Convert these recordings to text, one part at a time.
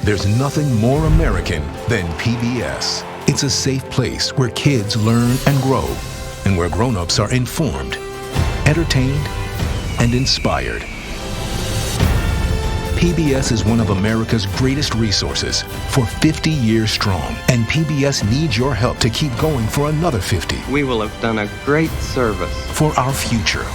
There's nothing more American than PBS. It's a safe place where kids learn and grow, and where grown-ups are informed, entertained, and inspired. PBS is one of America's greatest resources for 50 years strong, and PBS needs your help to keep going for another 50. We will have done a great service for our future.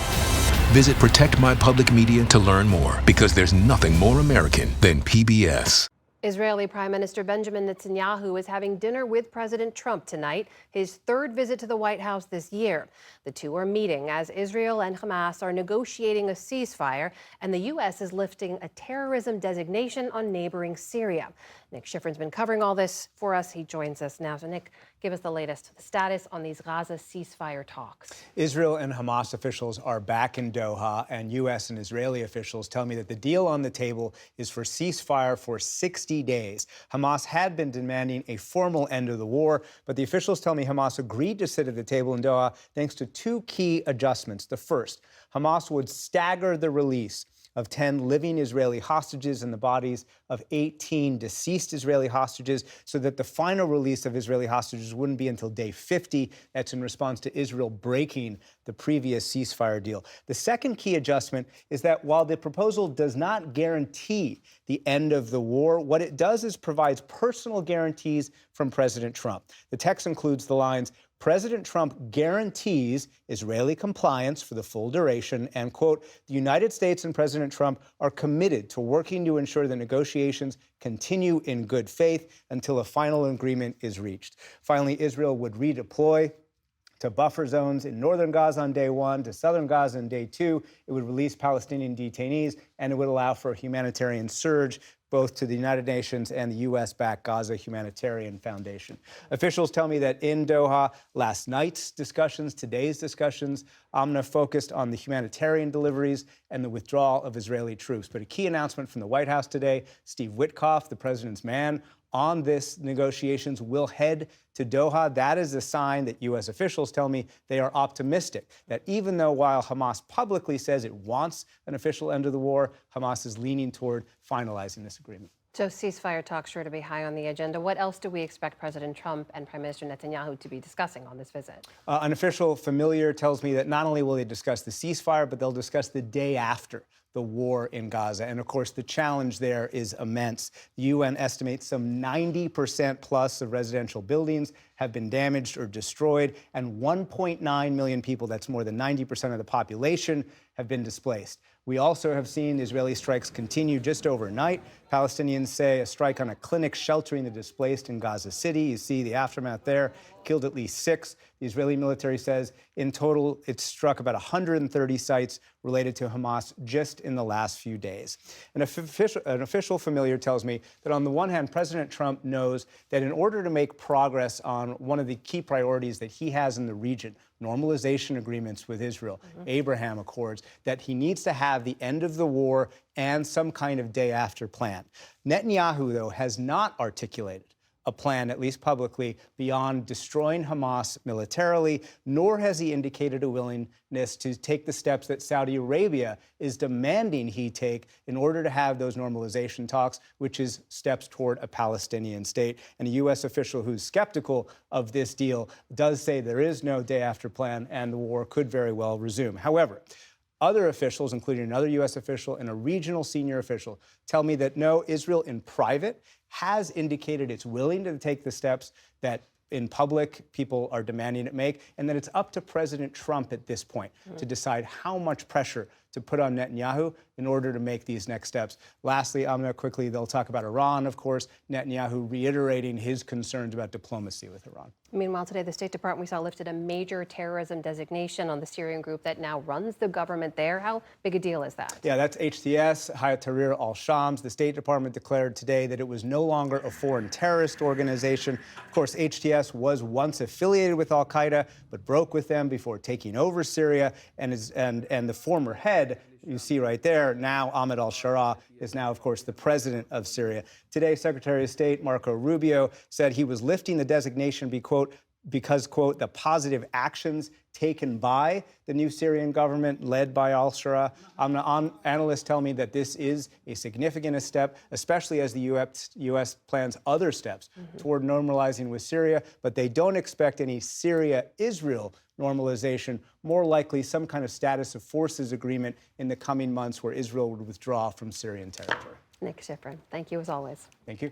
Visit Protect My Public Media to learn more, because there's nothing more American than PBS. Israeli Prime Minister Benjamin Netanyahu is having dinner with President Trump tonight, his third visit to the White House this year. The two are meeting as Israel and Hamas are negotiating a ceasefire, and the U.S. is lifting a terrorism designation on neighboring Syria. Nick Schifrin's been covering all this for us. He joins us now. So, Nick, give us the latest status on these Gaza ceasefire talks. Israel and Hamas officials are back in Doha, and U.S. and Israeli officials tell me that the deal on the table is for ceasefire for 60 days. Hamas had been demanding a formal end of the war, but the officials tell me Hamas agreed to sit at the table in Doha thanks to two key adjustments. The first, Hamas would stagger the release of 10 living Israeli hostages and the bodies of 18 deceased Israeli hostages, so that the final release of Israeli hostages wouldn't be until day 50. That's in response to Israel breaking the previous ceasefire deal. The second key adjustment is that while the proposal does not guarantee the end of the war, what it does is provides personal guarantees from President Trump. The text includes the lines, President Trump guarantees Israeli compliance for the full duration, and, quote, the United States and President Trump are committed to working to ensure that negotiations continue in good faith until a final agreement is reached. Finally, Israel would redeploy to buffer zones in northern Gaza on day 1, to southern Gaza on day 2. It would release Palestinian detainees, and it would allow for a humanitarian surge both to the United Nations and the U.S.-backed Gaza Humanitarian Foundation. Officials tell me that in Doha, last night's discussions, today's discussions, Amna focused on the humanitarian deliveries and the withdrawal of Israeli troops. But a key announcement from the White House today, Steve Witkoff, the president's man on this negotiations, will head to Doha. That is a sign that U.S. officials tell me they are optimistic that even though while Hamas publicly says it wants an official end of the war, Hamas is leaning toward finalizing this agreement. So ceasefire talks sure to be high on the agenda. What else do we expect President Trump and Prime Minister Netanyahu to be discussing on this visit? An official familiar tells me that not only will they discuss the ceasefire, but they'll discuss the day after the war in Gaza. And of course, the challenge there is immense. The UN estimates some 90% plus of residential buildings have been damaged or destroyed, and 1.9 million people, that's more than 90% of the population, have been displaced. We also have seen Israeli strikes continue just overnight. Palestinians say a strike on a clinic sheltering the displaced in Gaza City. You see the aftermath there, killed at least 6. The Israeli military says in total it struck about 130 sites related to Hamas just in the last few days. An official familiar tells me that on the one hand, President Trump knows that in order to make progress on one of the key priorities that he has in the region, normalization agreements with Israel, Abraham Accords, that he needs to have the end of the war and some kind of day after plan. Netanyahu, though, has not articulated a plan, at least publicly, beyond destroying Hamas militarily, nor has he indicated a willingness to take the steps that Saudi Arabia is demanding he take in order to have those normalization talks, which is steps toward a Palestinian state. And a U.S. official who's skeptical of this deal does say there is no day after plan and the war could very well resume. However, other officials, including another U.S. official and a regional senior official, tell me that no, Israel in private has indicated it's willing to take the steps that in public people are demanding it make, and that it's up to President Trump at this point to decide how much pressure to put on Netanyahu in order to make these next steps. Lastly, Amna, quickly, they'll talk about Iran, of course, Netanyahu reiterating his concerns about diplomacy with Iran. Meanwhile, today, the State Department, we saw, lifted a major terrorism designation on the Syrian group that now runs the government there. How big a deal is that? Yeah, that's HTS, Hayat Tahrir al-Shams. The State Department declared today that it was no longer a foreign terrorist organization. Of course, HTS was once affiliated with al-Qaeda, but broke with them before taking over Syria, and the former head, you see right there, now Ahmed al-Sharaa, is now, of course, the president of Syria. Today, Secretary of State Marco Rubio said he was lifting the designation because, quote, the positive actions taken by the new Syrian government led by al-Shura. Analysts tell me that this is a significant step, especially as the U.S. plans other steps toward normalizing with Syria, but they don't expect any Syria-Israel normalization, more likely some kind of status of forces agreement in the coming months where Israel would withdraw from Syrian territory. Nick Schifrin, thank you as always. Thank you.